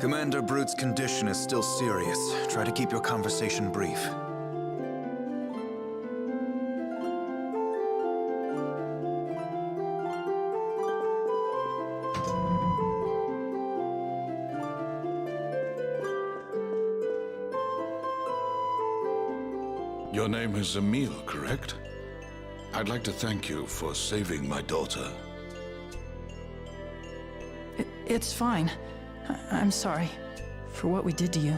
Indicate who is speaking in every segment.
Speaker 1: Commander Brute's condition is still serious. Try to keep your conversation brief.
Speaker 2: Your name is Emil, correct? I'd like to thank you for saving my daughter.
Speaker 3: It's fine. I'm sorry for what we did to you.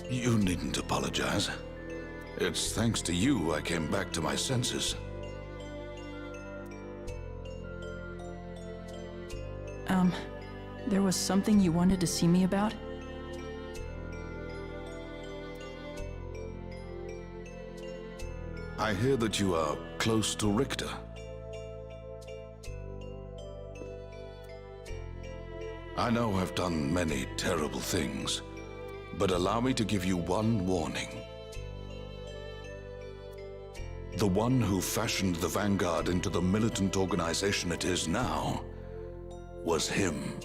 Speaker 2: You needn't apologize. It's thanks to you I came back to my senses.
Speaker 3: There was something you wanted to see me about?
Speaker 2: I hear that you are close to Richter. I know I've done many terrible things, but allow me to give you one warning. The one who fashioned the Vanguard into the militant organization it is now was him.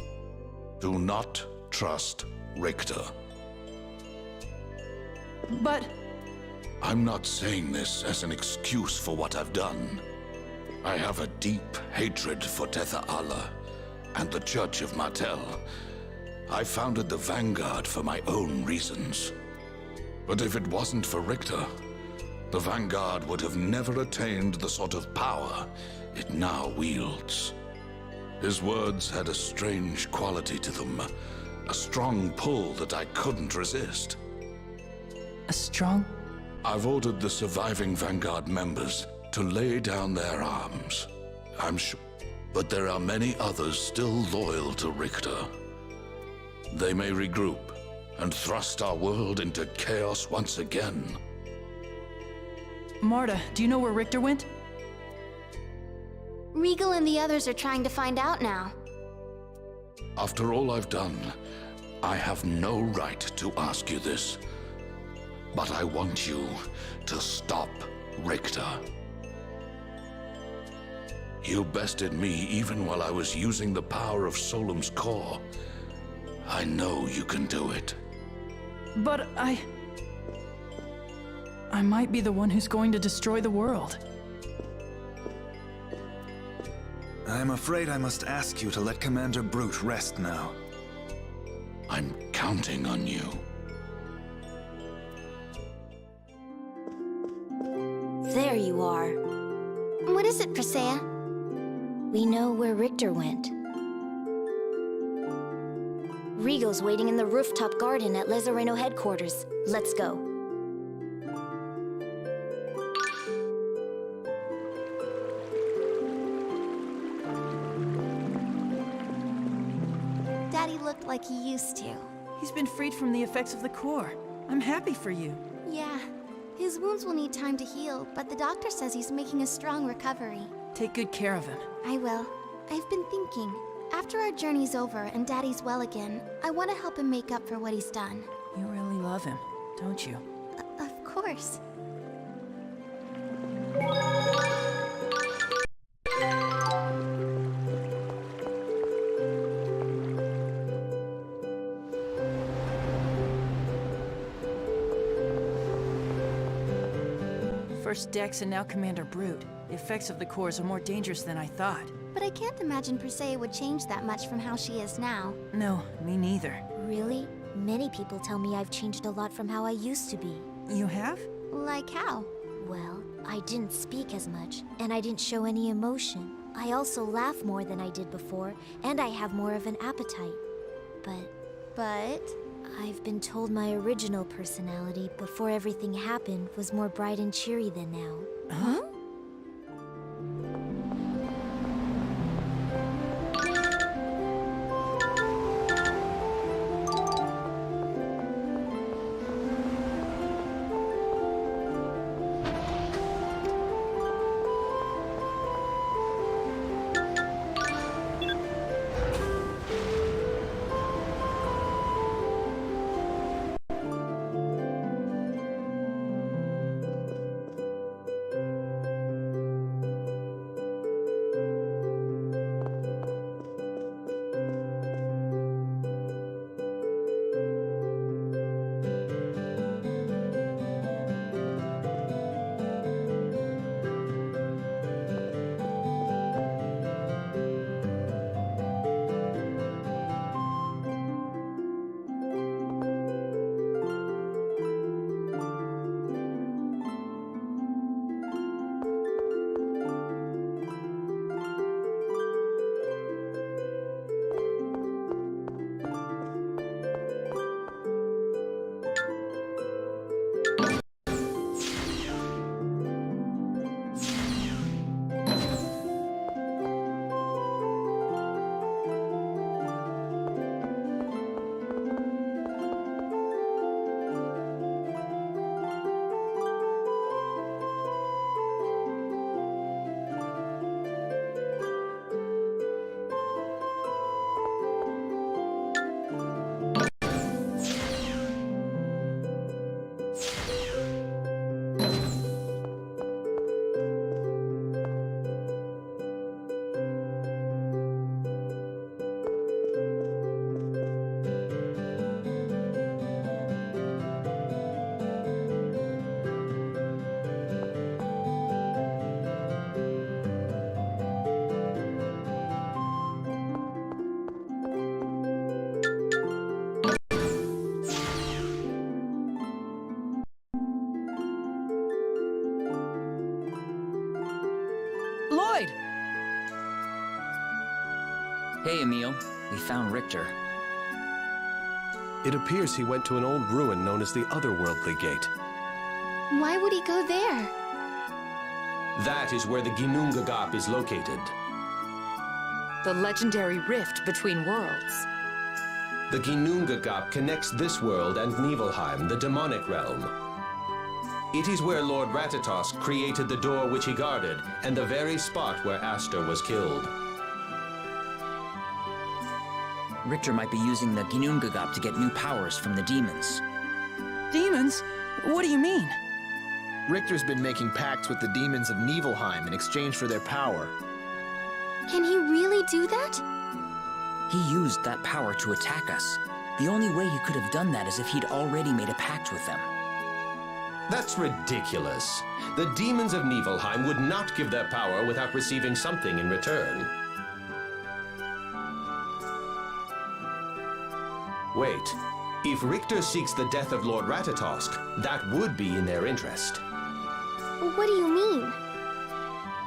Speaker 2: Do not trust Richter.
Speaker 3: But...
Speaker 2: I'm not saying this as an excuse for what I've done. I have a deep hatred for Tether Allah and the Church of Martel. I founded the Vanguard for my own reasons. But if it wasn't for Richter, the Vanguard would have never attained the sort of power it now wields. His words had a strange quality to them, a strong pull that I couldn't resist.
Speaker 3: a strong...
Speaker 2: I've ordered the surviving Vanguard members to lay down their arms. I'm sure... But there are many others still loyal to Richter. They may regroup and thrust our world into chaos once again.
Speaker 3: Marta, do you know where Richter went?
Speaker 4: Regal and the others are trying to find out now.
Speaker 2: After all I've done, I have no right to ask you this. But I want you to stop Richter. You bested me even while I was using the power of Solemn's core. I know you can do it.
Speaker 3: But I might be the one who's going to destroy the world.
Speaker 1: I'm afraid I must ask you to let Commander Brute rest now.
Speaker 2: I'm counting on you.
Speaker 4: There you are. What is it, Presea? We know where Richter went. Regal's waiting in the rooftop garden at Lezareno headquarters. Let's go. Daddy looked like he used to.
Speaker 3: He's been freed from the effects of the core. I'm happy for you.
Speaker 4: Yeah. His wounds will need time to heal, but the doctor says he's making a strong recovery.
Speaker 3: Take good care of him.
Speaker 4: I will. I've been thinking. After our journey's over and Daddy's well again, I want to help him make up for what he's done.
Speaker 3: You really love him, don't you?
Speaker 4: Of course.
Speaker 3: First Dex and now Commander Brute. The effects of the cores are more dangerous than I thought.
Speaker 4: But I can't imagine Presea would change that much from how she is now.
Speaker 3: No, me neither.
Speaker 5: Really? Many people tell me I've changed a lot from how I used to be.
Speaker 3: You have?
Speaker 4: Like how?
Speaker 5: Well, I didn't speak as much, and I didn't show any emotion. I also laugh more than I did before, and I have more of an appetite. But I've been told my original personality, before everything happened, was more bright and cheery than now.
Speaker 3: Huh?
Speaker 6: Hey, Emil. We found Richter.
Speaker 7: It appears he went to an old ruin known as the Otherworldly Gate.
Speaker 4: Why would he go there?
Speaker 8: That is where the Ginnungagap is located.
Speaker 9: The legendary rift between worlds.
Speaker 8: The Ginnungagap connects this world and Niflheim, the demonic realm. It is where Lord Ratatosk created the door which he guarded, and the very spot where Aster was killed.
Speaker 6: Richter might be using the Ginnungagap to get new powers from the demons.
Speaker 3: Demons? What do you mean?
Speaker 10: Richter's been making pacts with the demons of Niflheim in exchange for their power.
Speaker 4: Can he really do that?
Speaker 6: He used that power to attack us. The only way he could have done that is if he'd already made a pact with them.
Speaker 8: That's ridiculous. The demons of Niflheim would not give their power without receiving something in return. Wait. If Richter seeks the death of Lord Ratatosk, that would be in their interest.
Speaker 4: What do you mean?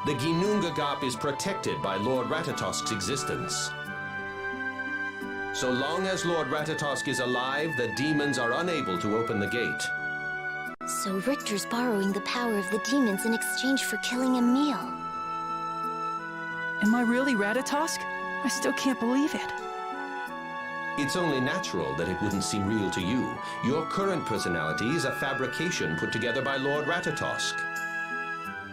Speaker 8: The Ginnungagap is protected by Lord Ratatosk's existence. So long as Lord Ratatosk is alive, the demons are unable to open the gate.
Speaker 5: So Richter's borrowing the power of the demons in exchange for killing Emil.
Speaker 3: Am I really Ratatosk? I still can't believe it.
Speaker 8: It's only natural that it wouldn't seem real to you. Your current personality is a fabrication put together by Lord Ratatosk.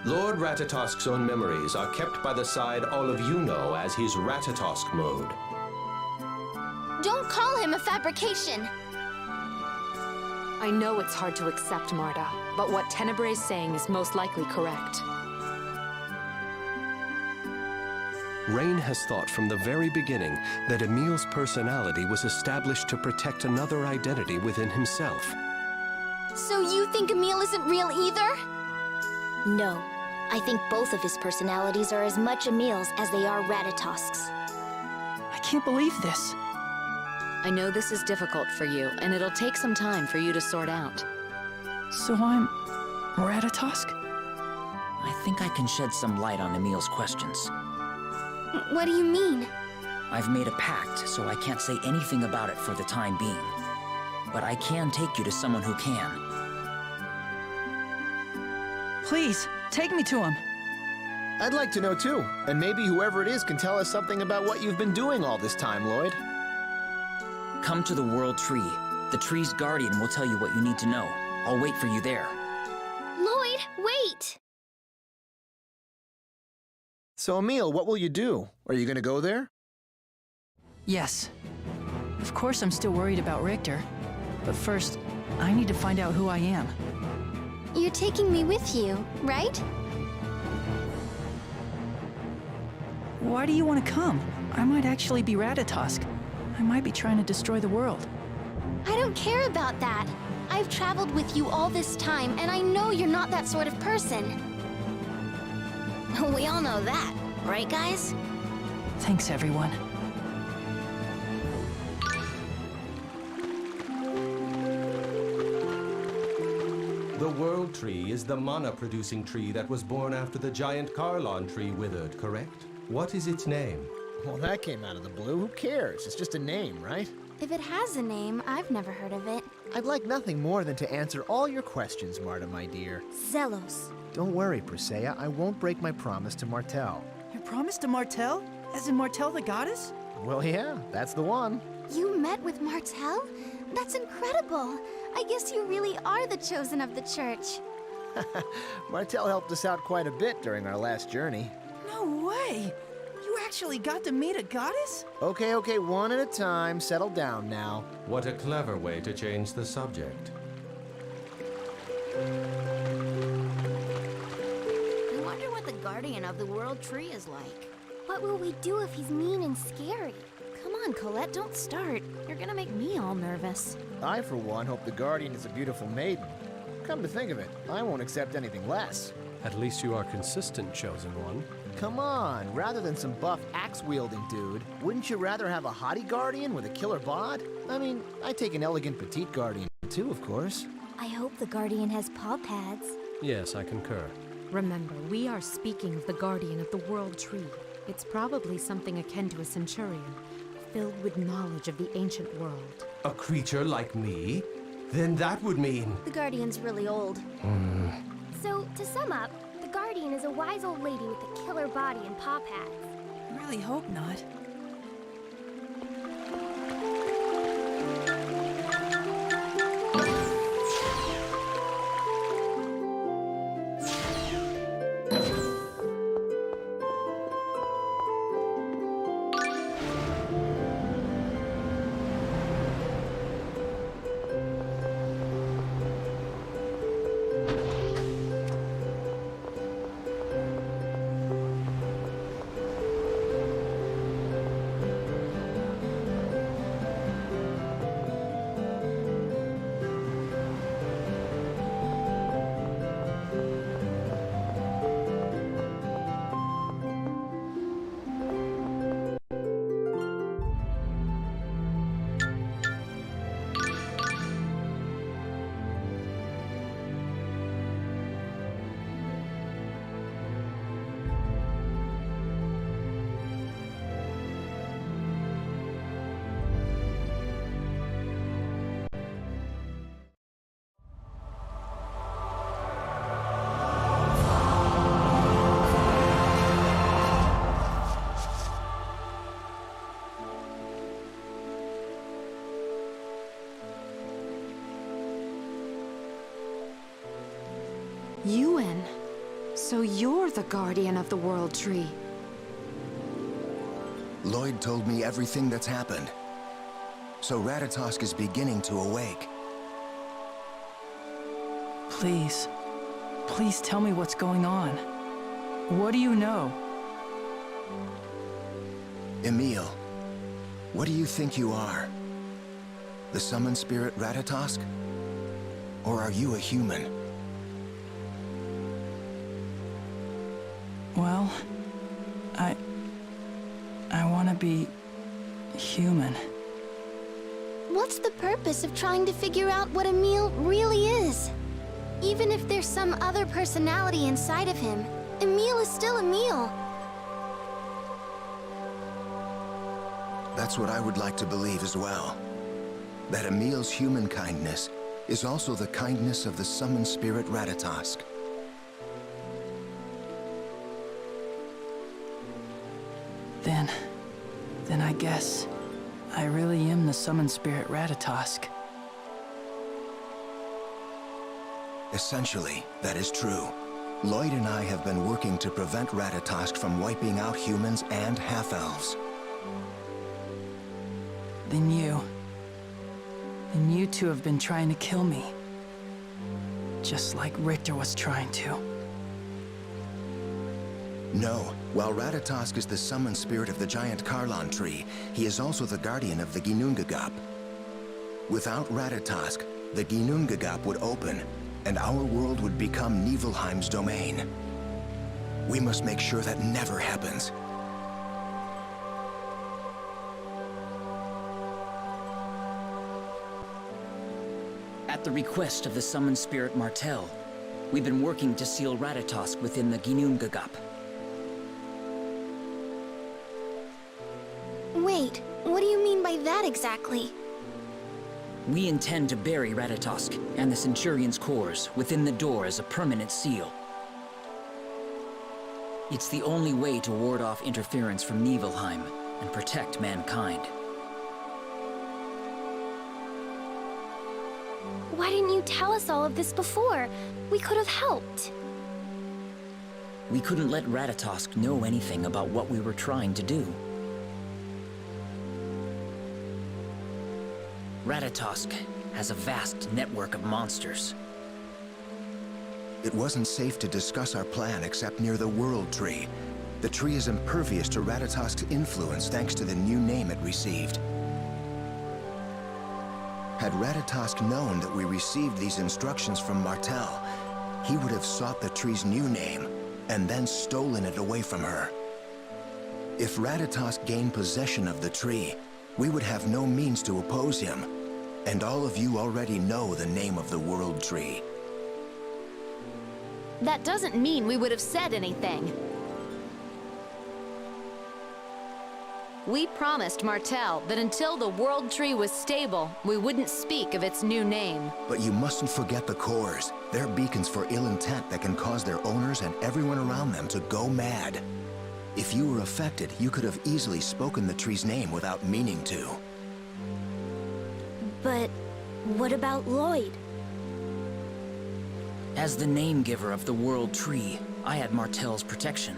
Speaker 8: Lord Ratatosk's own memories are kept by the side all of you know as his Ratatosk mode.
Speaker 4: Don't call him a fabrication!
Speaker 9: I know it's hard to accept, Marta, but what Tenebre's saying is most likely correct.
Speaker 7: Rain has thought from the very beginning that Emil's personality was established to protect another identity within himself.
Speaker 4: So you think Emil isn't real either?
Speaker 5: No. I think both of his personalities are as much Emil's as they are Ratatosk's.
Speaker 3: I can't believe this.
Speaker 9: I know this is difficult for you, and it'll take some time for you to sort out.
Speaker 3: So I'm Ratatosk?
Speaker 6: I think I can shed some light on Emil's questions.
Speaker 4: What do you mean?
Speaker 6: I've made a pact, so I can't say anything about it for the time being. But I can take you to someone who can.
Speaker 3: Please, take me to him.
Speaker 10: I'd like to know too, and maybe whoever it is can tell us something about what you've been doing all this time, Lloyd.
Speaker 6: Come to the World Tree. The tree's guardian will tell you what you need to know. I'll wait for you there.
Speaker 4: Lloyd, wait!
Speaker 10: So, Emil, what will you do? Are you gonna go there?
Speaker 3: Yes. Of course I'm still worried about Richter. But first, I need to find out who I am.
Speaker 4: You're taking me with you, right?
Speaker 3: Why do you want to come? I might actually be Ratatosk. I might be trying to destroy the world.
Speaker 4: I don't care about that. I've traveled with you all this time, and I know you're not that sort of person.
Speaker 5: We all know that, right, guys?
Speaker 3: Thanks, everyone.
Speaker 8: The World Tree is the mana-producing tree that was born after the giant Carlon tree withered, correct? What is its name?
Speaker 10: Well, that came out of the blue. Who cares? It's just a name, right?
Speaker 4: If it has a name, I've never heard of it.
Speaker 10: I'd like nothing more than to answer all your questions, Marta, my dear.
Speaker 5: Zelos.
Speaker 10: Don't worry, Persea. I won't break my promise to Martel.
Speaker 3: Your promise to Martel? As in Martel the goddess?
Speaker 10: Well, yeah, that's the one.
Speaker 4: You met with Martel? That's incredible. I guess you really are the chosen of the church.
Speaker 10: Martel helped us out quite a bit during our last journey.
Speaker 3: No way! You actually got to meet a goddess?
Speaker 10: Okay, one at a time. Settle down now.
Speaker 8: What a clever way to change the subject.
Speaker 5: I wonder what the guardian of the World Tree is like.
Speaker 4: What will we do if he's mean and scary?
Speaker 5: Come on, Colette, don't start. You're gonna make me all nervous.
Speaker 10: I, for one, hope the Guardian is a beautiful maiden. Come to think of it, I won't accept anything less.
Speaker 7: At least you are consistent, Chosen One.
Speaker 10: Come on, rather than some buff axe-wielding dude, wouldn't you rather have a hottie Guardian with a killer bod? I mean, I'd take an elegant petite Guardian too, of course.
Speaker 5: I hope the guardian has paw pads.
Speaker 7: Yes, I concur.
Speaker 9: Remember, we are speaking of the guardian of the World Tree. It's probably something akin to a centurion, filled with knowledge of the ancient world.
Speaker 7: A creature like me? Then that would mean...
Speaker 5: The Guardian's really old. So, to sum up, the Guardian is a wise old lady with a killer body and paw pads.
Speaker 3: I really hope not.
Speaker 9: Yuan, so you're the guardian of the World Tree.
Speaker 11: Lloyd told me everything that's happened. So Ratatosk is beginning to awake.
Speaker 3: Please. Please tell me what's going on. What do you know?
Speaker 11: Emil, what do you think you are? The summoned spirit Ratatosk? Or are you a human?
Speaker 3: Well, I want to be human.
Speaker 4: What's the purpose of trying to figure out what Emil really is? Even if there's some other personality inside of him, Emil is still Emil.
Speaker 11: That's what I would like to believe as well. That Emil's human kindness is also the kindness of the summoned spirit Ratatosk.
Speaker 3: Then I guess I really am the summoned spirit Ratatosk.
Speaker 11: Essentially, that is true. Lloyd and I have been working to prevent Ratatosk from wiping out humans and half-elves.
Speaker 3: Then you two have been trying to kill me. Just like Richter was trying to.
Speaker 11: No, while Ratatosk is the summoned spirit of the giant Karlon tree, he is also the guardian of the Ginnungagap. Without Ratatosk, the Ginnungagap would open, and our world would become Niflheim's domain. We must make sure that never happens.
Speaker 6: At the request of the summoned spirit Martel, we've been working to seal Ratatosk within the Ginnungagap.
Speaker 4: Wait, what do you mean by that exactly?
Speaker 6: We intend to bury Ratatosk and the Centurion's cores within the door as a permanent seal. It's the only way to ward off interference from Niflheim and protect mankind.
Speaker 5: Why didn't you tell us all of this before? We could have helped.
Speaker 6: We couldn't let Ratatosk know anything about what we were trying to do. Ratatosk has a vast network of monsters.
Speaker 11: It wasn't safe to discuss our plan except near the World Tree. The tree is impervious to Ratatosk's influence thanks to the new name it received. Had Ratatosk known that we received these instructions from Martel, he would have sought the tree's new name and then stolen it away from her. If Ratatosk gained possession of the tree, we would have no means to oppose him, and all of you already know the name of the World Tree.
Speaker 9: That doesn't mean we would have said anything. We promised Martel that until the World Tree was stable, we wouldn't speak of its new name.
Speaker 11: But you mustn't forget the cores. They're beacons for ill intent that can cause their owners and everyone around them to go mad. If you were affected, you could have easily spoken the tree's name without meaning to.
Speaker 5: But what about Lloyd?
Speaker 6: As the name-giver of the World Tree, I had Martel's protection.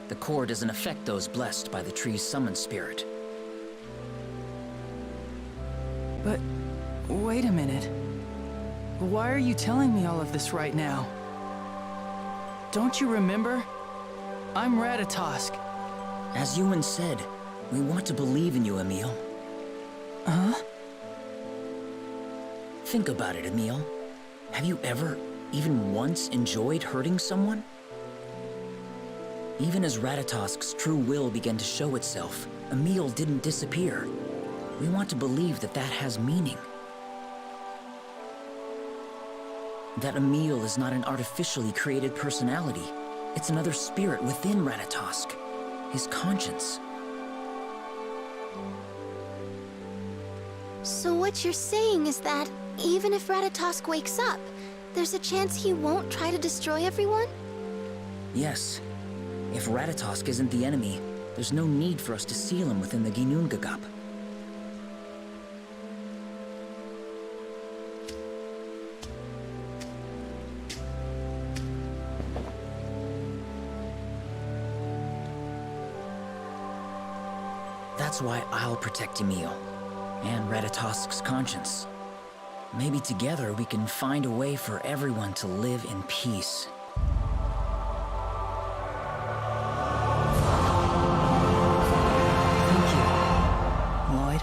Speaker 6: The core doesn't affect those blessed by the tree's summon spirit.
Speaker 3: But wait a minute. Why are you telling me all of this right now? Don't you remember? I'm Ratatosk.
Speaker 6: As Ewan said, we want to believe in you, Emil.
Speaker 3: Huh?
Speaker 6: Think about it, Emil. Have you ever, even once, enjoyed hurting someone? Even as Ratatosk's true will began to show itself, Emil didn't disappear. We want to believe that that has meaning. That Emil is not an artificially created personality. It's another spirit within Ratatosk. His conscience.
Speaker 4: So what you're saying is that even if Ratatosk wakes up, there's a chance he won't try to destroy everyone?
Speaker 6: Yes. If Ratatosk isn't the enemy, there's no need for us to seal him within the Ginnungagap. That's why I'll protect Emil, and Ratatosk's conscience. Maybe together we can find a way for everyone to live in peace.
Speaker 3: Thank you, Lloyd.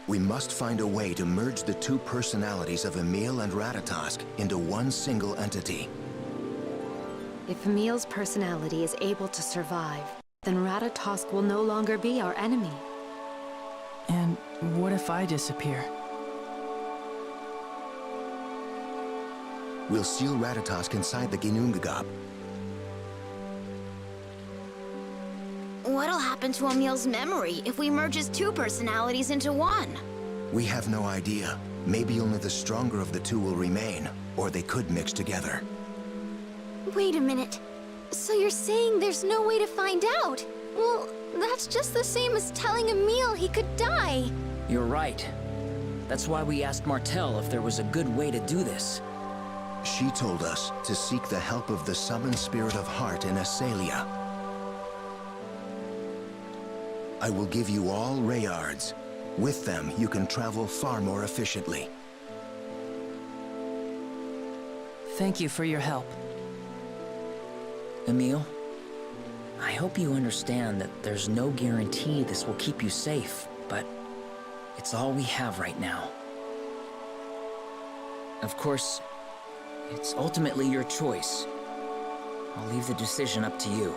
Speaker 11: We must find a way to merge the two personalities of Emil and Ratatosk into one single entity.
Speaker 9: If Emil's personality is able to survive, then Ratatosk will no longer be our enemy.
Speaker 3: And what if I disappear?
Speaker 11: We'll seal Ratatosk inside the Ginnungagap.
Speaker 5: What'll happen to Emil's memory if we merge his two personalities into one?
Speaker 11: We have no idea. Maybe only the stronger of the two will remain, or they could mix together.
Speaker 4: Wait a minute. So you're saying there's no way to find out? Well, that's just the same as telling Emil he could die.
Speaker 6: You're right. That's why we asked Martel if there was a good way to do this.
Speaker 11: She told us to seek the help of the summoned spirit of heart in Asalia. I will give you all Rayards. With them, you can travel far more efficiently.
Speaker 3: Thank you for your help.
Speaker 6: Emil, I hope you understand that there's no guarantee this will keep you safe, but it's all we have right now. Of course, it's ultimately your choice. I'll leave the decision up to you.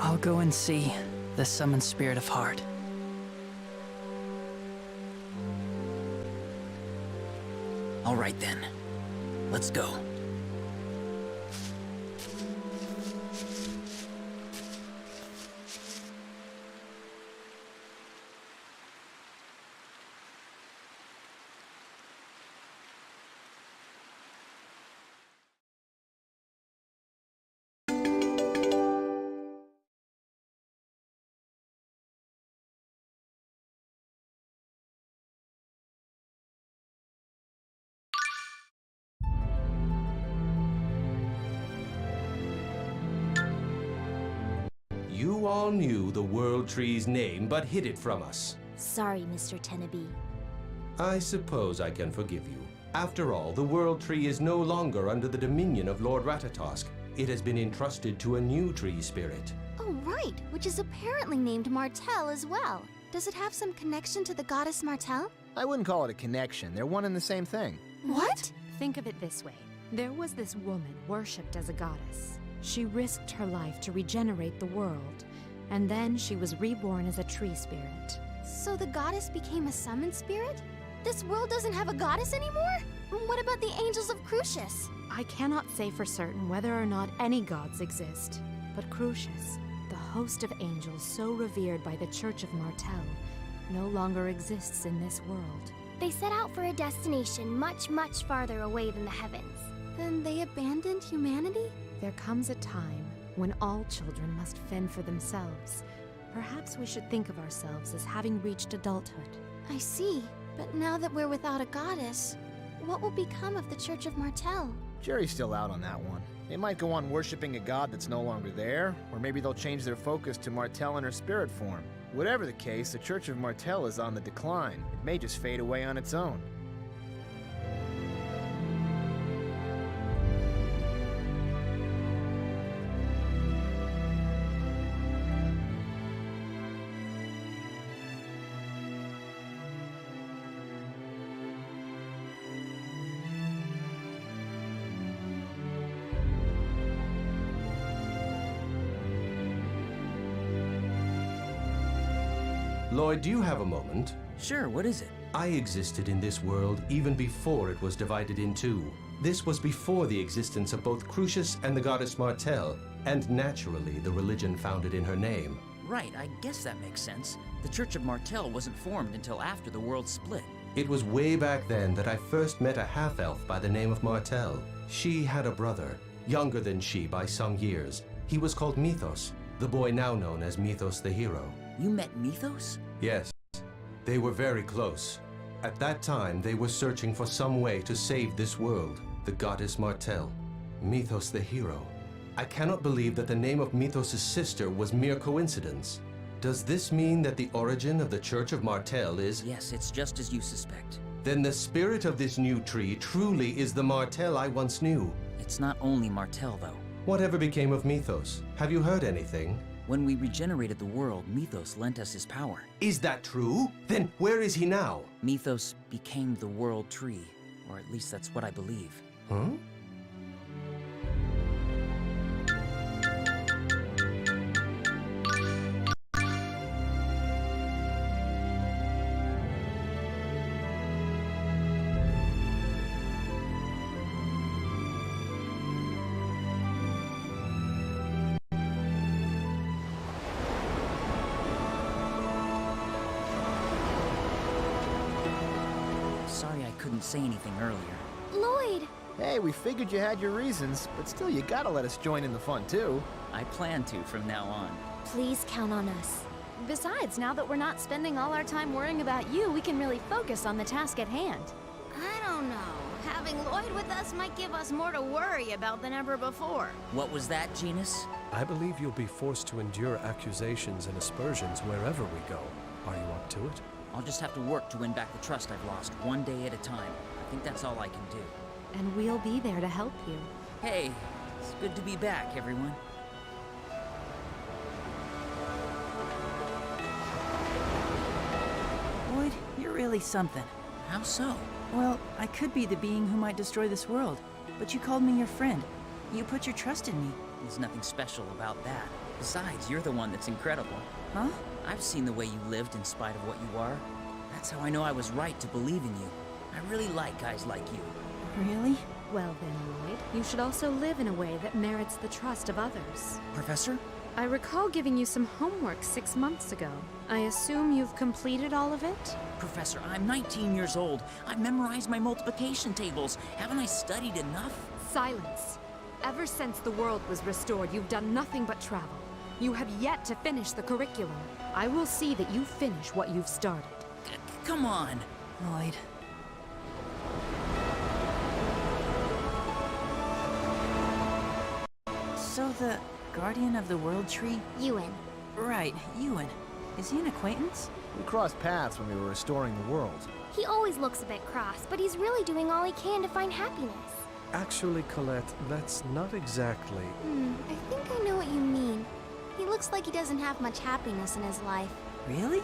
Speaker 3: I'll go and see the summoned spirit of heart.
Speaker 6: All right then, let's go.
Speaker 12: You all knew the World Tree's name, but hid it from us.
Speaker 5: Sorry, Mr. Tenabe.
Speaker 12: I suppose I can forgive you. After all, the World Tree is no longer under the dominion of Lord Ratatosk. It has been entrusted to a new tree spirit.
Speaker 4: Oh, right, which is apparently named Martel as well. Does it have some connection to the goddess Martel?
Speaker 10: I wouldn't call it a connection. They're one and the same thing.
Speaker 4: What?
Speaker 13: Think of it this way. There was this woman worshipped as a goddess. She risked her life to regenerate the world, and then she was reborn as a tree spirit.
Speaker 4: So the goddess became a summoned spirit? This world doesn't have a goddess anymore? What about the angels of Crucius?
Speaker 13: I cannot say for certain whether or not any gods exist, but Crucius, the host of angels so revered by the Church of Martel, no longer exists in this world.
Speaker 4: They set out for a destination much, much farther away than the heavens. Then they abandoned humanity?
Speaker 13: There comes a time when all children must fend for themselves. Perhaps we should think of ourselves as having reached adulthood.
Speaker 4: I see. But now that we're without a goddess, what will become of the Church of Martel?
Speaker 10: Jerry's still out on that one. They might go on worshipping a god that's no longer there, or maybe they'll change their focus to Martel in her spirit form. Whatever the case, the Church of Martel is on the decline. It may just fade away on its own.
Speaker 12: Lloyd, do you have a moment?
Speaker 6: Sure, what is it?
Speaker 12: I existed in this world even before it was divided in two. This was before the existence of both Crucius and the goddess Martel, and naturally the religion founded in her name.
Speaker 6: Right, I guess that makes sense. The Church of Martel wasn't formed until after the world split.
Speaker 12: It was way back then that I first met a half-elf by the name of Martel. She had a brother, younger than she by some years. He was called Mythos, the boy now known as Mythos the Hero.
Speaker 6: You met Mythos?
Speaker 12: Yes, they were very close. At that time, they were searching for some way to save this world, the goddess Martel, Mythos the Hero. I cannot believe that the name of Mythos' sister was mere coincidence. Does this mean that the origin of the Church of Martel is...
Speaker 6: Yes, it's just as you suspect.
Speaker 12: Then the spirit of this new tree truly is the Martel I once knew.
Speaker 6: It's not only Martel, though.
Speaker 12: Whatever became of Mythos? Have you heard anything?
Speaker 6: When we regenerated the world, Mythos lent us his power.
Speaker 12: Is that true? Then where is he now?
Speaker 6: Mythos became the World Tree, or at least that's what I believe.
Speaker 12: Huh?
Speaker 6: Sorry I couldn't say anything earlier.
Speaker 4: Lloyd!
Speaker 10: Hey, we figured you had your reasons, but still you gotta let us join in the fun too.
Speaker 6: I plan to from now on.
Speaker 5: Please count on us.
Speaker 9: Besides, now that we're not spending all our time worrying about you, we can really focus on the task at hand.
Speaker 14: I don't know. Having Lloyd with us might give us more to worry about than ever before.
Speaker 6: What was that, Genus?
Speaker 7: I believe you'll be forced to endure accusations and aspersions wherever we go. Are you up to it?
Speaker 6: I'll just have to work to win back the trust I've lost, one day at a time. I think that's all I can do.
Speaker 13: And we'll be there to help you.
Speaker 6: Hey, it's good to be back, everyone.
Speaker 3: Lloyd, you're really something.
Speaker 6: How so?
Speaker 3: Well, I could be the being who might destroy this world, but you called me your friend. You put your trust in me.
Speaker 6: There's nothing special about that. Besides, you're the one that's incredible.
Speaker 3: Huh?
Speaker 6: I've seen the way you lived in spite of what you are. That's how I know I was right to believe in you. I really like guys like you.
Speaker 3: Really?
Speaker 13: Well then, Lloyd, you should also live in a way that merits the trust of others.
Speaker 6: Professor?
Speaker 13: I recall giving you some homework 6 months ago. I assume you've completed all of it?
Speaker 6: Professor, I'm 19 years old. I've memorized my multiplication tables. Haven't I studied enough?
Speaker 13: Silence. Ever since the world was restored, you've done nothing but travel. You have yet to finish the curriculum. I will see that you finish what you've started.
Speaker 6: Come on.
Speaker 3: Lloyd. So the guardian of the World Tree?
Speaker 4: Ewan.
Speaker 3: Right, Ewan. Is he an acquaintance?
Speaker 10: We crossed paths when we were restoring the world.
Speaker 4: He always looks a bit cross, but he's really doing all he can to find happiness.
Speaker 7: Actually, Colette, that's not exactly...
Speaker 4: I think I know what you mean. He looks like he doesn't have much happiness in his life.
Speaker 3: Really?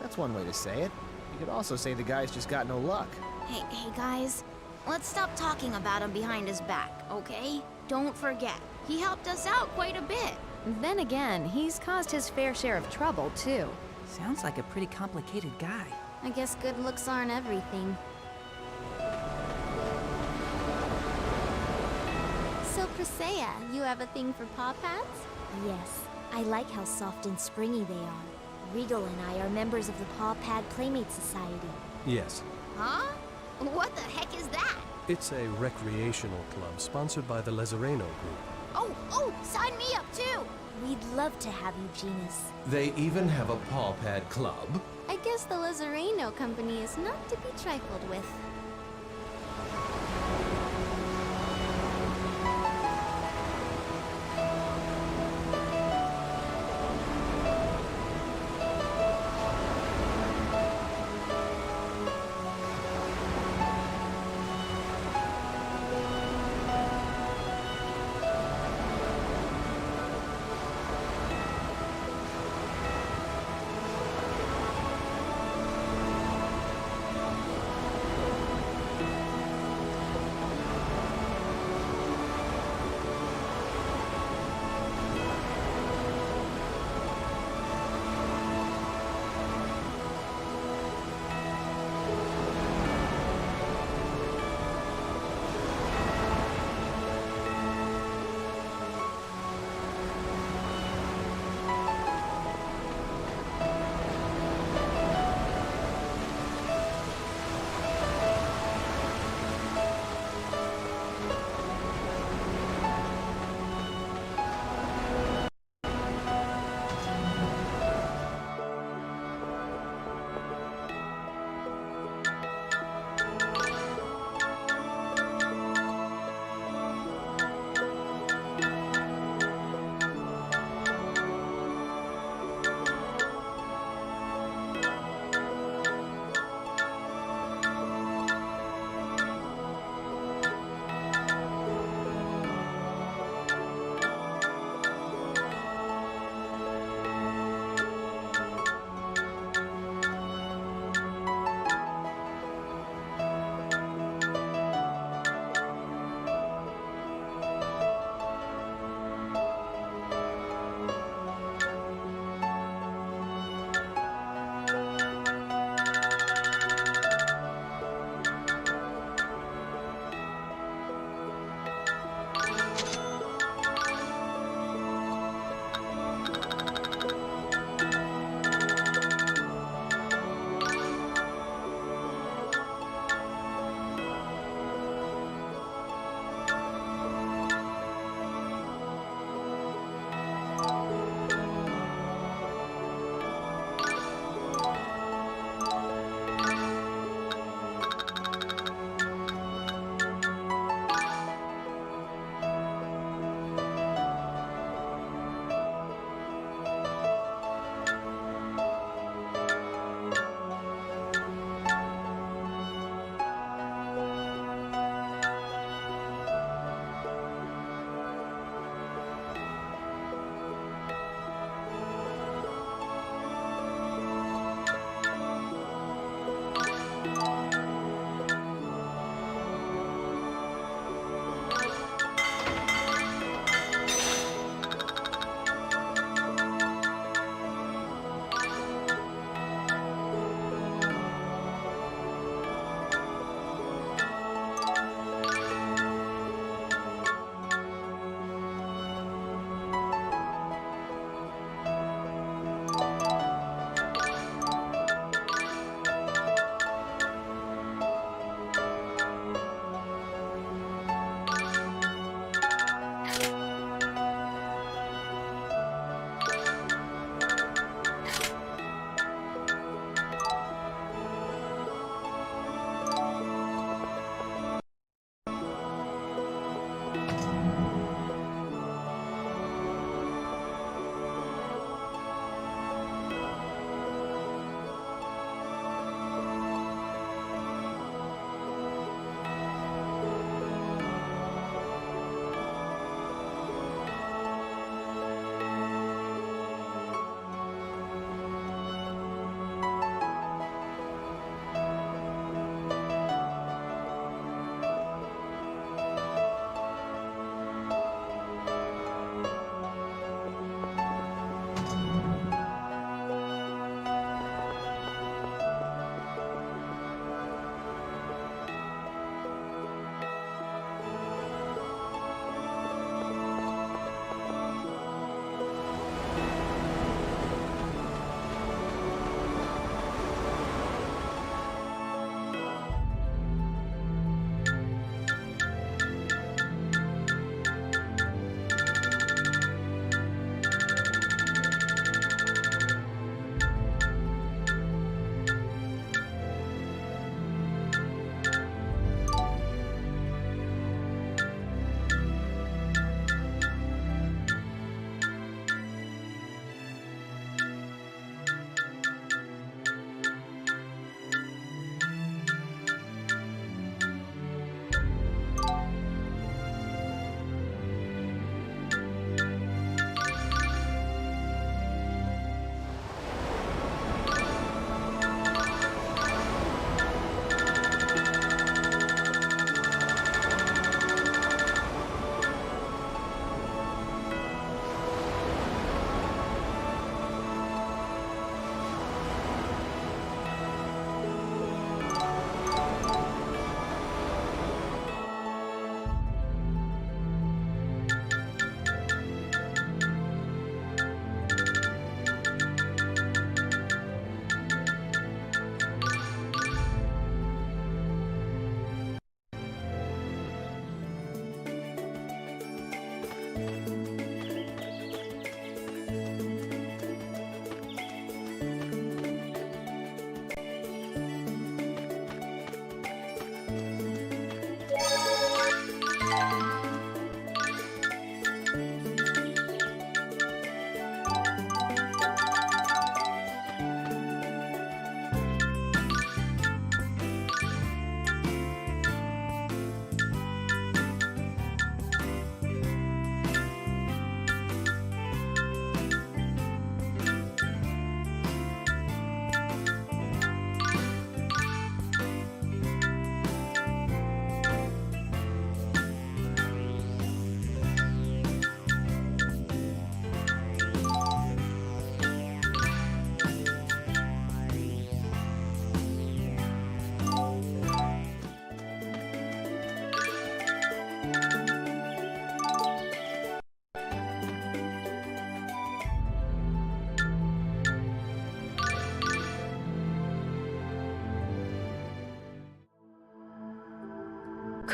Speaker 10: That's one way to say it. You could also say the guy's just got no luck.
Speaker 14: Hey guys, let's stop talking about him behind his back, okay? Don't forget, he helped us out quite a bit.
Speaker 9: Then again, he's caused his fair share of trouble, too.
Speaker 3: Sounds like a pretty complicated guy.
Speaker 4: I guess good looks aren't everything. So, Presea, you have a thing for paw pads?
Speaker 5: Yes, I like how soft and springy they are. Regal and I are members of the Paw Pad Playmate Society.
Speaker 7: Yes.
Speaker 14: Huh? What the heck is that?
Speaker 7: It's a recreational club sponsored by the Lazareno Group.
Speaker 14: Oh, sign me up too!
Speaker 5: We'd love to have you, Genus.
Speaker 12: They even have a paw pad club?
Speaker 4: I guess the Lazareno company is not to be trifled with.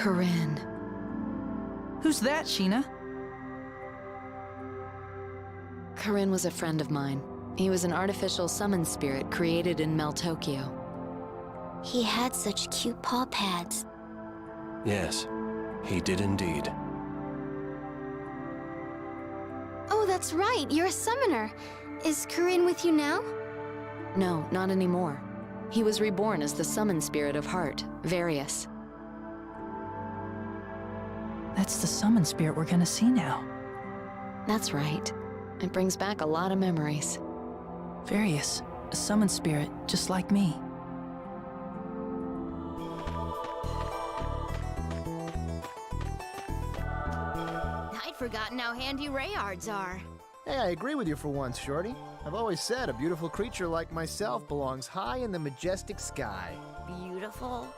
Speaker 3: Corinne. Who's that, Sheena?
Speaker 9: Corinne was a friend of mine. He was an artificial summon spirit created in Mel Tokyo.
Speaker 5: He had such cute paw pads.
Speaker 7: Yes, he did indeed.
Speaker 4: Oh, that's right. You're a summoner. Is Corinne with you now?
Speaker 9: No, not anymore. He was reborn as the summon spirit of Heart, Various.
Speaker 3: That's the summon spirit we're gonna see now.
Speaker 9: That's right. It brings back a lot of memories.
Speaker 3: Various, a summon spirit, just like me.
Speaker 14: I'd forgotten how handy Rayards are.
Speaker 10: Hey, I agree with you for once, Shorty. I've always said a beautiful creature like myself belongs high in the majestic sky.
Speaker 14: Beautiful?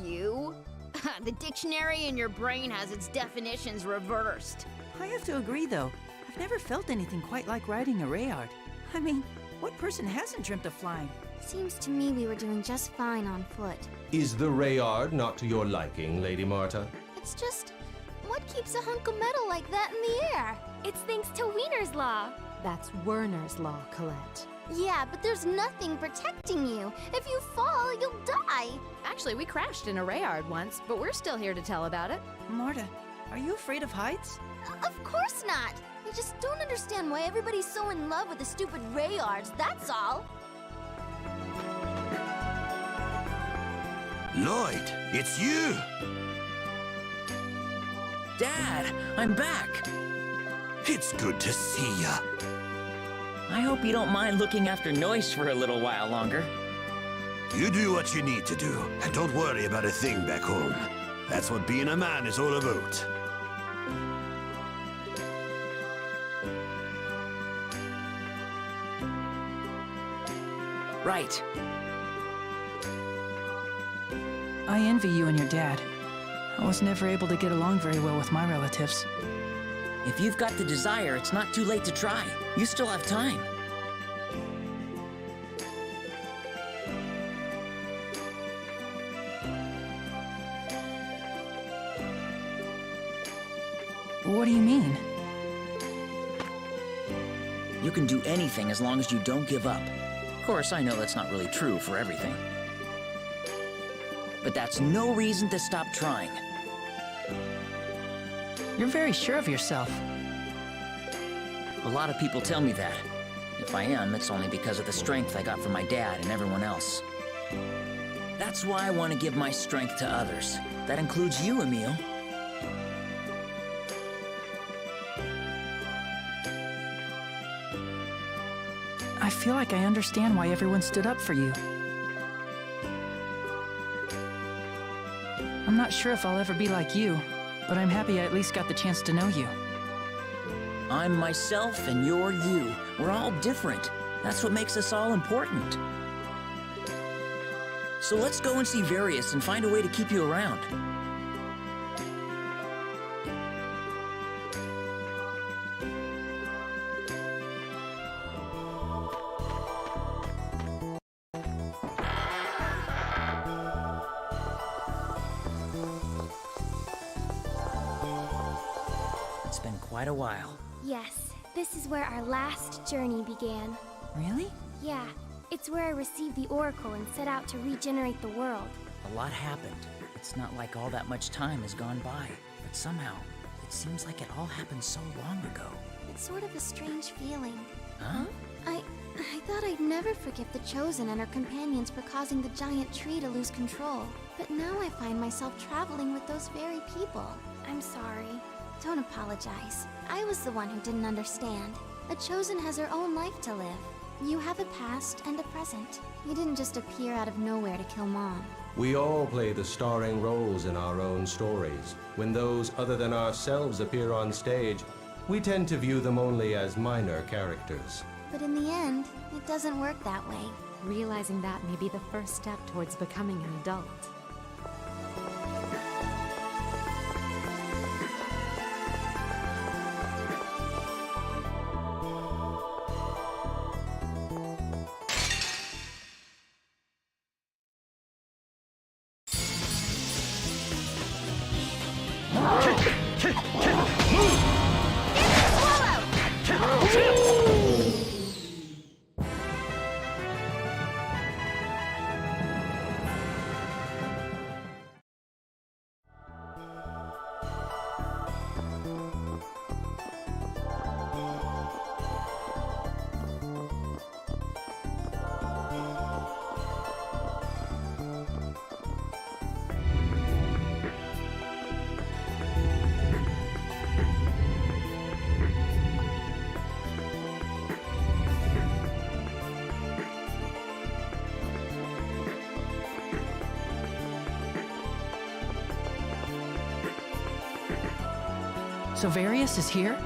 Speaker 14: You? The dictionary in your brain has its definitions reversed.
Speaker 3: I have to agree, though. I've never felt anything quite like riding a Rayard. I mean, what person hasn't dreamt of flying?
Speaker 4: Seems to me we were doing just fine on foot.
Speaker 12: Is the Rayard not to your liking, Lady Marta?
Speaker 4: It's just, what keeps a hunk of metal like that in the air?
Speaker 5: It's thanks to Wiener's Law.
Speaker 13: That's Werner's Law, Colette.
Speaker 4: Yeah, but there's nothing protecting you. If you fall, you'll die.
Speaker 9: Actually, we crashed in a Rayard once, but we're still here to tell about it.
Speaker 3: Marta, are you afraid of heights?
Speaker 4: Of course not. I just don't understand why everybody's so in love with the stupid Rayards, that's all.
Speaker 2: Lloyd, it's you!
Speaker 6: Dad, I'm back!
Speaker 2: It's good to see ya.
Speaker 6: I hope you don't mind looking after Noise for a little while longer.
Speaker 2: You do what you need to do, and don't worry about a thing back home. That's what being a man is all about.
Speaker 6: Right.
Speaker 3: I envy you and your dad. I was never able to get along very well with my relatives.
Speaker 6: If you've got the desire, it's not too late to try. You still have time.
Speaker 3: What do you mean?
Speaker 6: You can do anything as long as you don't give up. Of course, I know that's not really true for everything. But that's no reason to stop trying.
Speaker 3: You're very sure of yourself.
Speaker 6: A lot of people tell me that. If I am, it's only because of the strength I got from my dad and everyone else. That's why I want to give my strength to others. That includes you, Emil.
Speaker 3: I feel like I understand why everyone stood up for you. I'm not sure if I'll ever be like you, but I'm happy I at least got the chance to know you.
Speaker 6: I'm myself and you're you. We're all different. That's what makes us all important. So let's go and see Various and find a way to keep you around. It's been quite a while.
Speaker 5: Yes, this is where our last journey began.
Speaker 3: Really?
Speaker 5: Yeah, it's where I received the Oracle and set out to regenerate the world.
Speaker 6: A lot happened. It's not like all that much time has gone by, but somehow, it seems like it all happened so long ago.
Speaker 4: It's sort of a strange feeling.
Speaker 6: Huh?
Speaker 4: I thought I'd never forgive the Chosen and her companions for causing the giant tree to lose control. But now I find myself traveling with those very people. I'm sorry. Don't apologize. I was the one who didn't understand. The Chosen has her own life to live. You have a past and a present. You didn't just appear out of nowhere to kill Mom.
Speaker 12: We all play the starring roles in our own stories. When those other than ourselves appear on stage, we tend to view them only as minor characters.
Speaker 4: But in the end, it doesn't work that way.
Speaker 13: Realizing that may be the first step towards becoming an adult.
Speaker 3: So Various is here?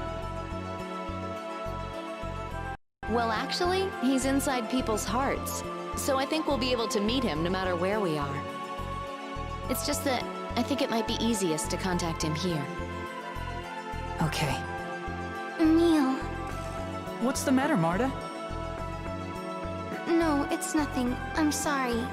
Speaker 9: Well, actually, he's inside people's hearts. So I think we'll be able to meet him no matter where we are. It's just that I think it might be easiest to contact him here.
Speaker 3: Okay.
Speaker 4: Emil.
Speaker 3: What's the matter, Marta?
Speaker 4: No, it's nothing. I'm sorry.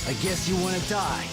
Speaker 15: I guess you want to die.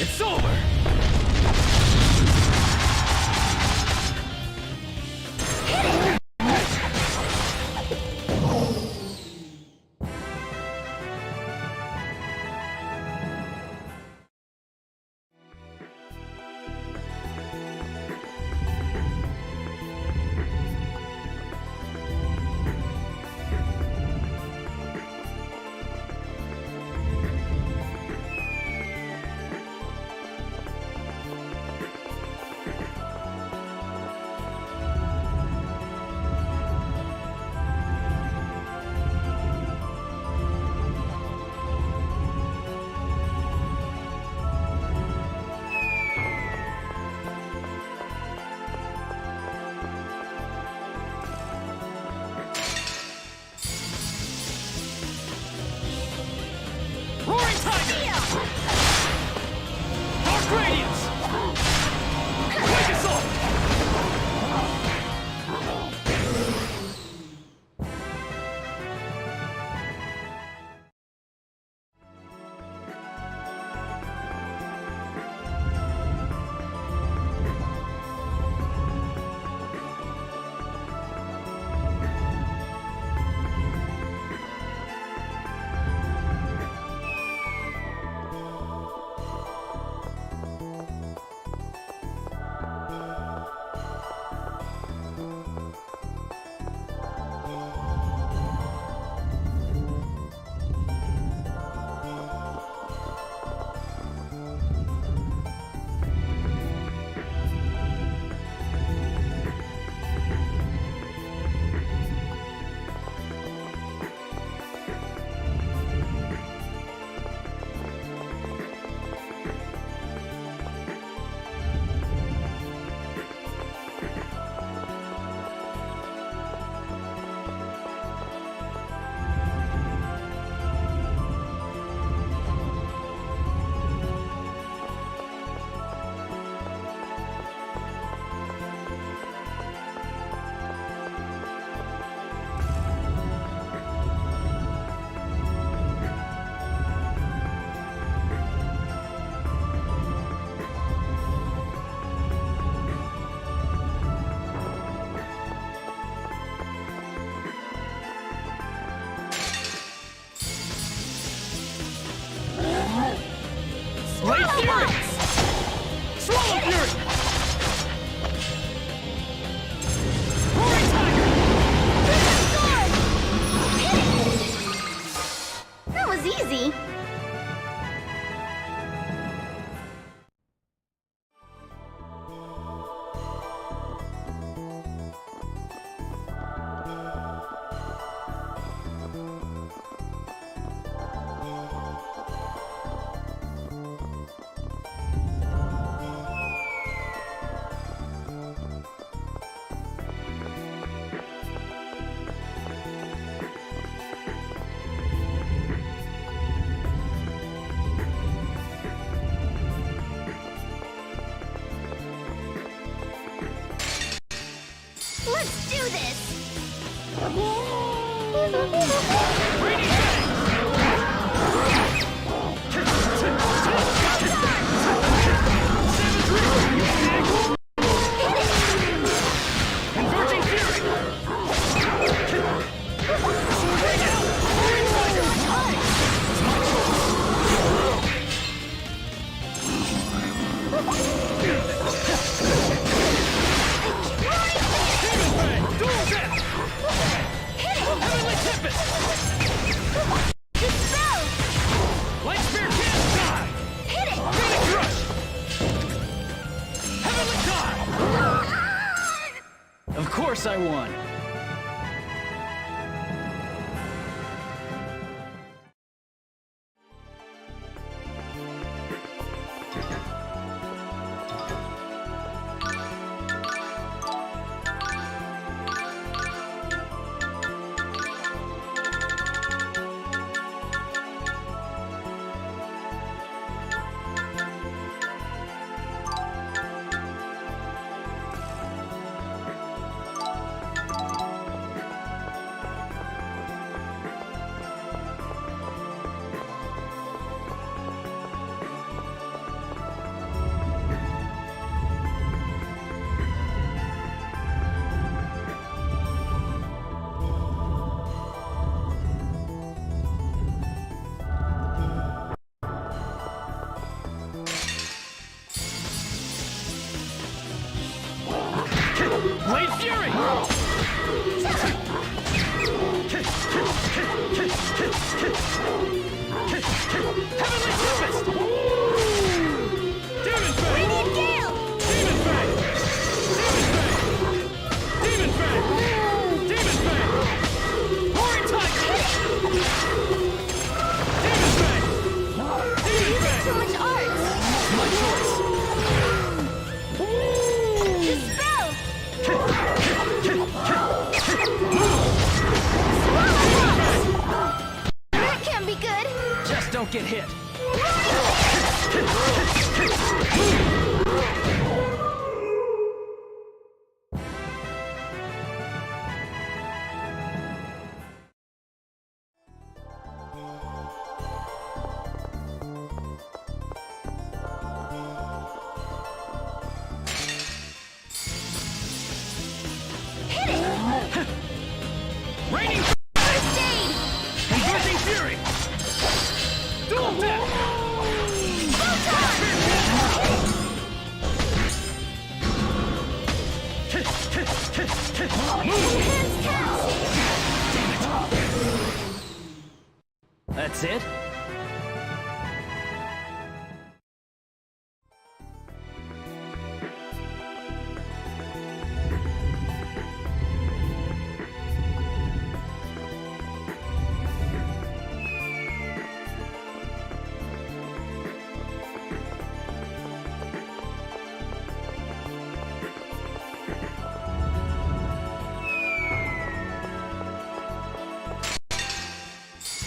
Speaker 15: It's over! Blade Fury! Swallow Fury! Roaring Tiger!
Speaker 14: That was easy. Let's do this!
Speaker 15: Converging Fury! Heavenly Tempest!
Speaker 14: Dispel!
Speaker 15: Light Spear can't die!
Speaker 14: Hit it!
Speaker 15: Phoenix Rush! Heavenly Die! Of course I won! Blade Fury! Heavenly Tempest! Demon Fang!
Speaker 14: Radiant Gale!
Speaker 15: Demon Fang! Demon Fang! Demon Fang! Demon Fang! Roaring Tiger! Demon Fang! Demon Fang!
Speaker 14: Too much art!
Speaker 15: My choice!
Speaker 14: Dispel! That can be good!
Speaker 15: Just don't get hit! Raining
Speaker 14: First aid!
Speaker 15: Converging Fury! Dual Death!
Speaker 14: Enhanced cast!
Speaker 15: That's it?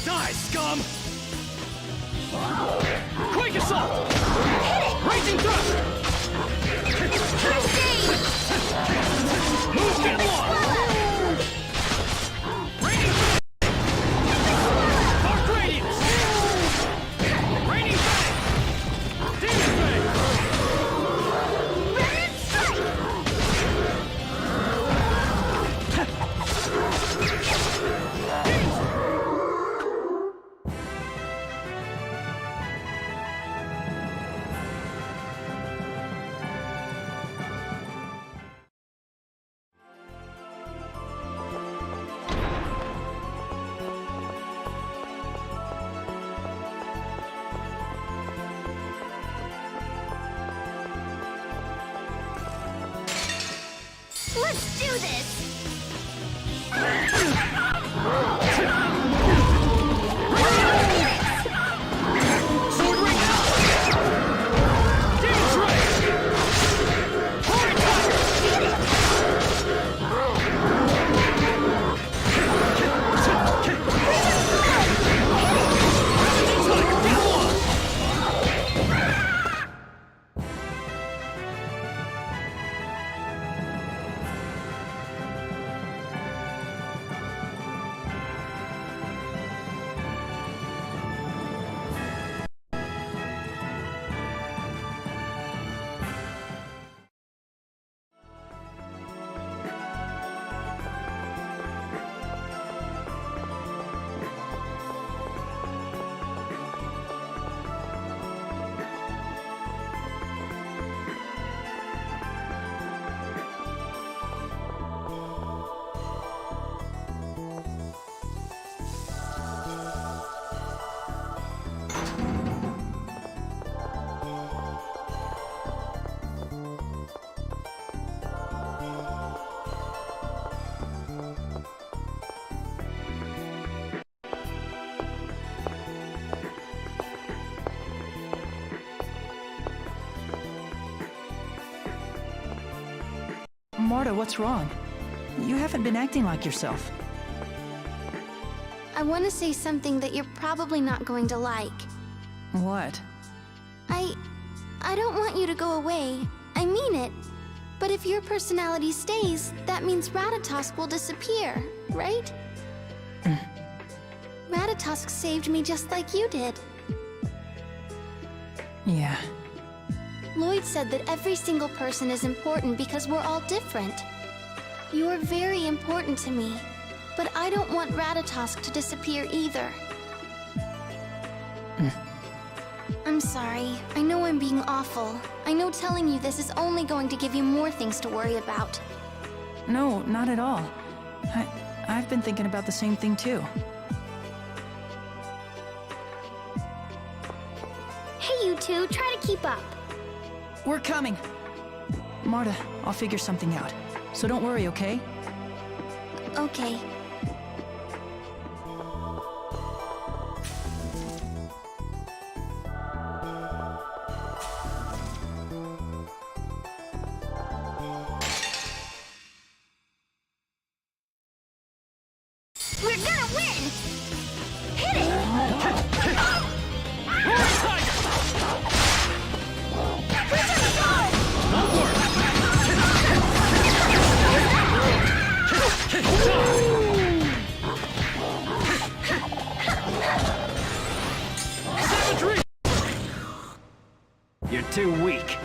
Speaker 15: Die, scum! Quake Assault! Raging Thrust!
Speaker 14: First aid!
Speaker 15: Move get lost! Raining Dark Radiance! Raining Fang! Demon Fang!
Speaker 14: Remnant Strike! Let's do this!
Speaker 15: Sword ring out! Demon's right! Pouring
Speaker 3: Marta, what's wrong? You haven't been acting like yourself.
Speaker 4: I want to say something that you're probably not going to like.
Speaker 3: What?
Speaker 4: I don't want you to go away. I mean it. But if your personality stays, that means Ratatosk will disappear, right? Ratatosk saved me just like you did.
Speaker 3: Yeah.
Speaker 4: Lloyd said that every single person is important because we're all different. You're very important to me, but I don't want Ratatosk to disappear either. I'm sorry. I know I'm being awful. I know telling you this is only going to give you more things to worry about.
Speaker 3: No, not at all. I've been thinking about the same thing too.
Speaker 14: Hey, you two, try to keep up.
Speaker 3: We're coming! Marta, I'll figure something out. So don't worry, okay?
Speaker 4: Okay.
Speaker 14: We're gonna win! Hit it!
Speaker 15: You're too weak.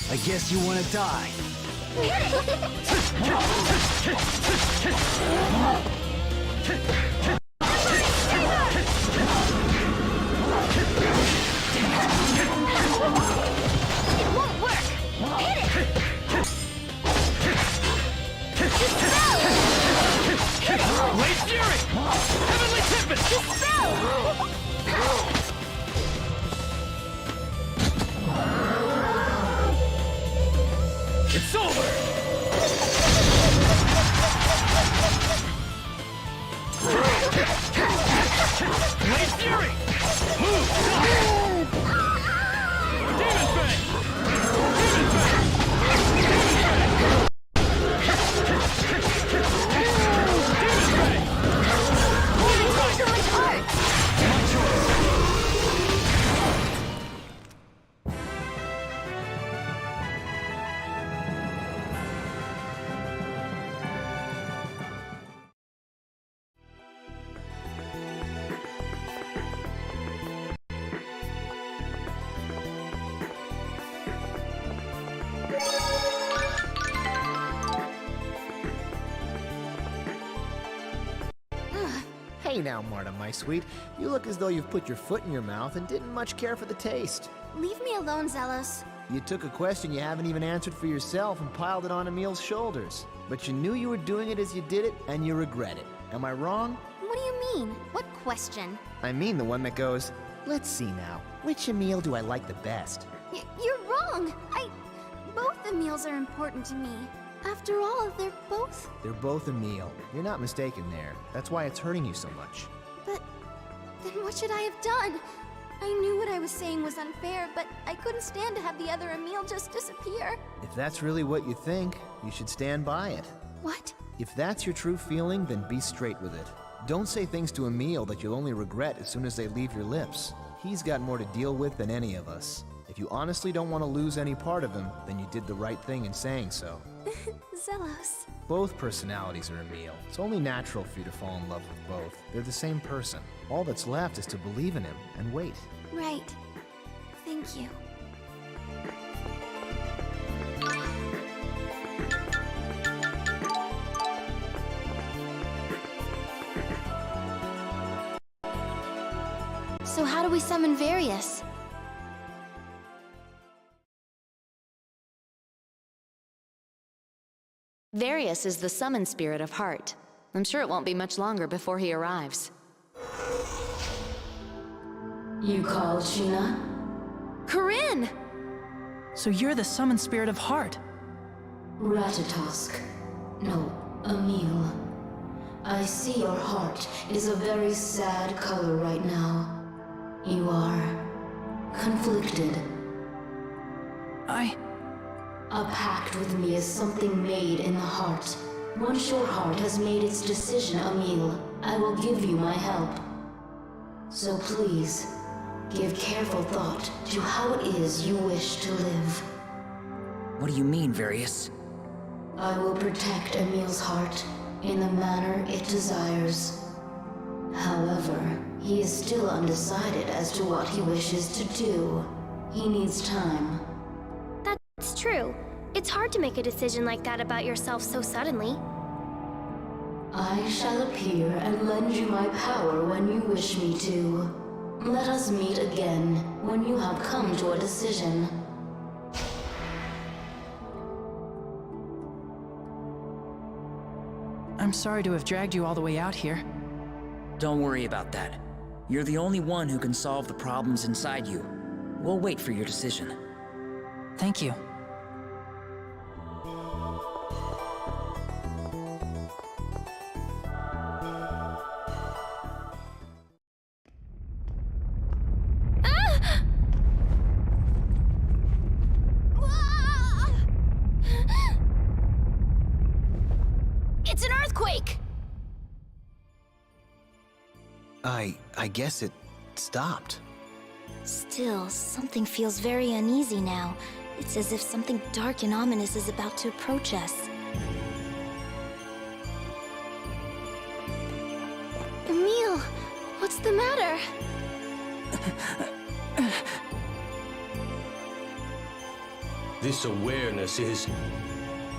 Speaker 15: I guess you want to die.
Speaker 14: It won't work! Hit it! Dispel! Hit it!
Speaker 15: Blade Fury! Heavenly Tempest!
Speaker 14: Dispel!
Speaker 15: It's over! Blade Fury! Move! Demon Fang! Demon Fang! Demon Fang!
Speaker 14: Holy Excellent Art!
Speaker 15: My choice!
Speaker 10: Hey now, Marta, my sweet. You look as though you've put your foot in your mouth and didn't much care for the taste.
Speaker 4: Leave me alone, Zelos.
Speaker 10: You took a question you haven't even answered for yourself and piled it on Emil's shoulders. But you knew you were doing it as you did it, and you regret it. Am I wrong?
Speaker 4: What do you mean? What question?
Speaker 10: I mean the one that goes, let's see now, which Emil do I like the best?
Speaker 4: You're wrong! Both Emils are important to me. After all, they're both Emil. You're not mistaken there. That's why it's hurting you so much. But then what should I have done? I knew what I was saying was unfair, but I couldn't stand to have the other Emil just disappear.
Speaker 10: If that's really what you think, you should stand by it.
Speaker 4: What?
Speaker 10: If that's your true feeling, then be straight with it. Don't say things to Emil that you'll only regret as soon as they leave your lips. He's got more to deal with than any of us. If you honestly don't want to lose any part of him, then you did the right thing in saying so.
Speaker 4: Zelos.
Speaker 10: Both personalities are Emil. It's only natural for you to fall in love with both. They're the same person. All that's left is to believe in him and wait.
Speaker 4: Right. Thank you. So how do we summon Various?
Speaker 9: Various is the summon spirit of heart. I'm sure it won't be much longer before he arrives.
Speaker 16: You called, Sheena?
Speaker 9: Corinne!
Speaker 3: So you're the summoned spirit of heart.
Speaker 16: Ratatosk. No, Emil. I see your heart is a very sad color right now. You are conflicted.
Speaker 3: A
Speaker 16: pact with me is something made in the heart. Once your heart has made its decision, Emil, I will give you my help. So please, give careful thought to how it is you wish to live.
Speaker 6: What do you mean, Various?
Speaker 16: I will protect Emil's heart in the manner it desires. However, he is still undecided as to what he wishes to do. He needs time.
Speaker 17: That's true. It's hard to make a decision like that about yourself so suddenly.
Speaker 16: I shall appear and lend you my power when you wish me to. Let us meet again when you have come to a decision.
Speaker 3: I'm sorry to have dragged you all the way out here.
Speaker 6: Don't worry about that. You're the only one who can solve the problems inside you. We'll wait for your decision.
Speaker 3: Thank you.
Speaker 17: It's an earthquake!
Speaker 10: I guess it stopped.
Speaker 5: Still, something feels very uneasy now. It's as if something dark and ominous is about to approach us.
Speaker 4: Emil, what's the matter?
Speaker 12: This awareness is...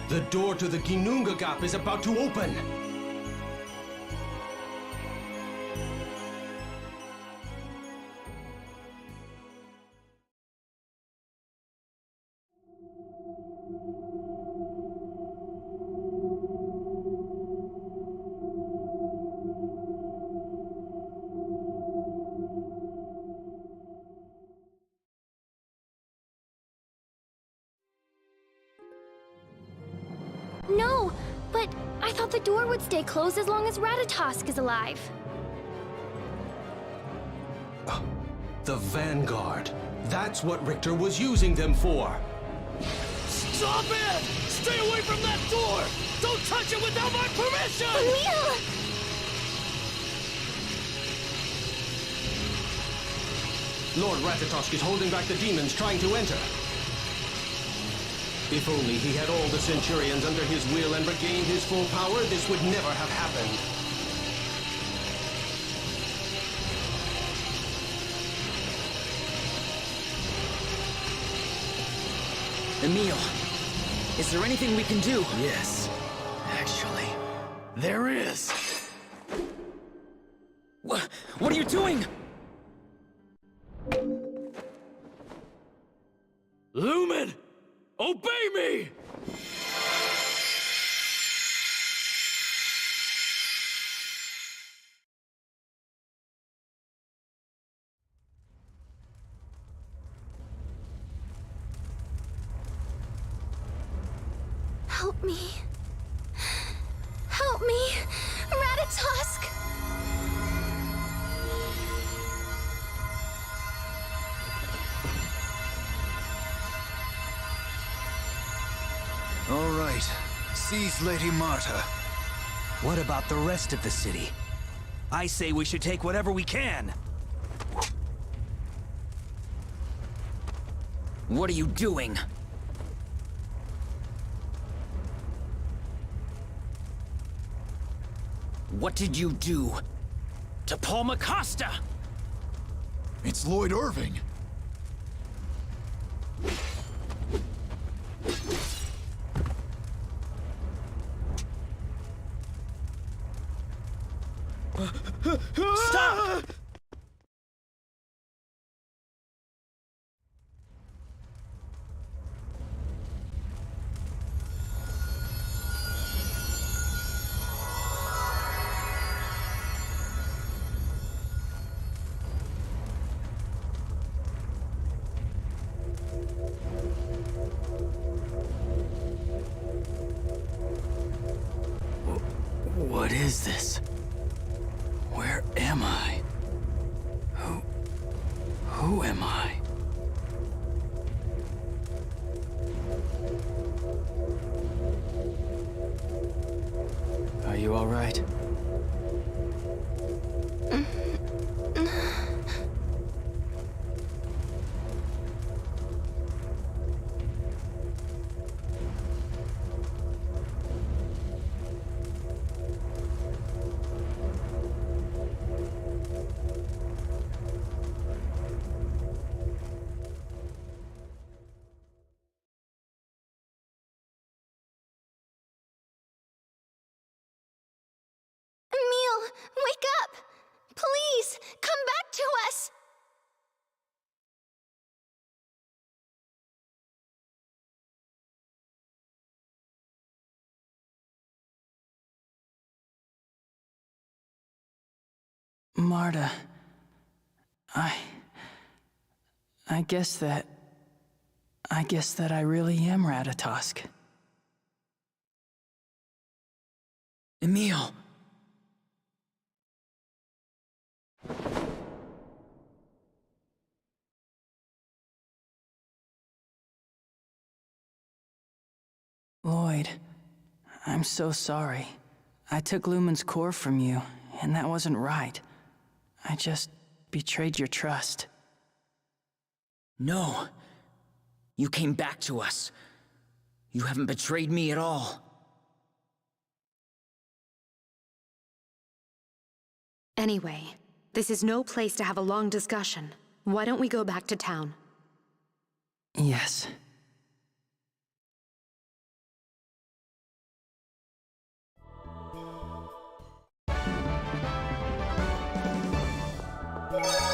Speaker 12: The door to the Ginunga Gap is about to open!
Speaker 17: No, but I thought the door would stay closed as long as Ratatosk is alive.
Speaker 12: The Vanguard. That's what Richter was using them for.
Speaker 15: Stop it! Stay away from that door! Don't touch it without my permission!
Speaker 17: Emil!
Speaker 12: Lord Ratatosk is holding back the demons trying to enter. If only he had all the Centurions under his will and regained his full power, this would never have happened.
Speaker 6: Emil, is there anything we can do?
Speaker 15: Yes, actually, there is.
Speaker 6: What are you doing?
Speaker 15: Lumen! Obey me!
Speaker 17: Help me. Help me, Ratatosk!
Speaker 1: All right. Seize Lady Marta.
Speaker 18: What about the rest of the city? I say we should take whatever we can.
Speaker 6: What are you doing? What did you do to Paul Macosta?
Speaker 1: It's Lloyd Irving.
Speaker 6: Stop!
Speaker 3: What is this? Where am I? Who am I? Are you all right?
Speaker 17: Emil, wake up! Please, come back to us!
Speaker 3: Marta, I guess that I really am Ratatosk.
Speaker 6: Emil!
Speaker 3: Lloyd, I'm so sorry. I took Lumen's core from you, and that wasn't right. I just betrayed your trust.
Speaker 6: No. You came back to us. You haven't betrayed me at all.
Speaker 13: Anyway, this is no place to have a long discussion. Why don't we go back to town?
Speaker 3: Yes.
Speaker 17: No!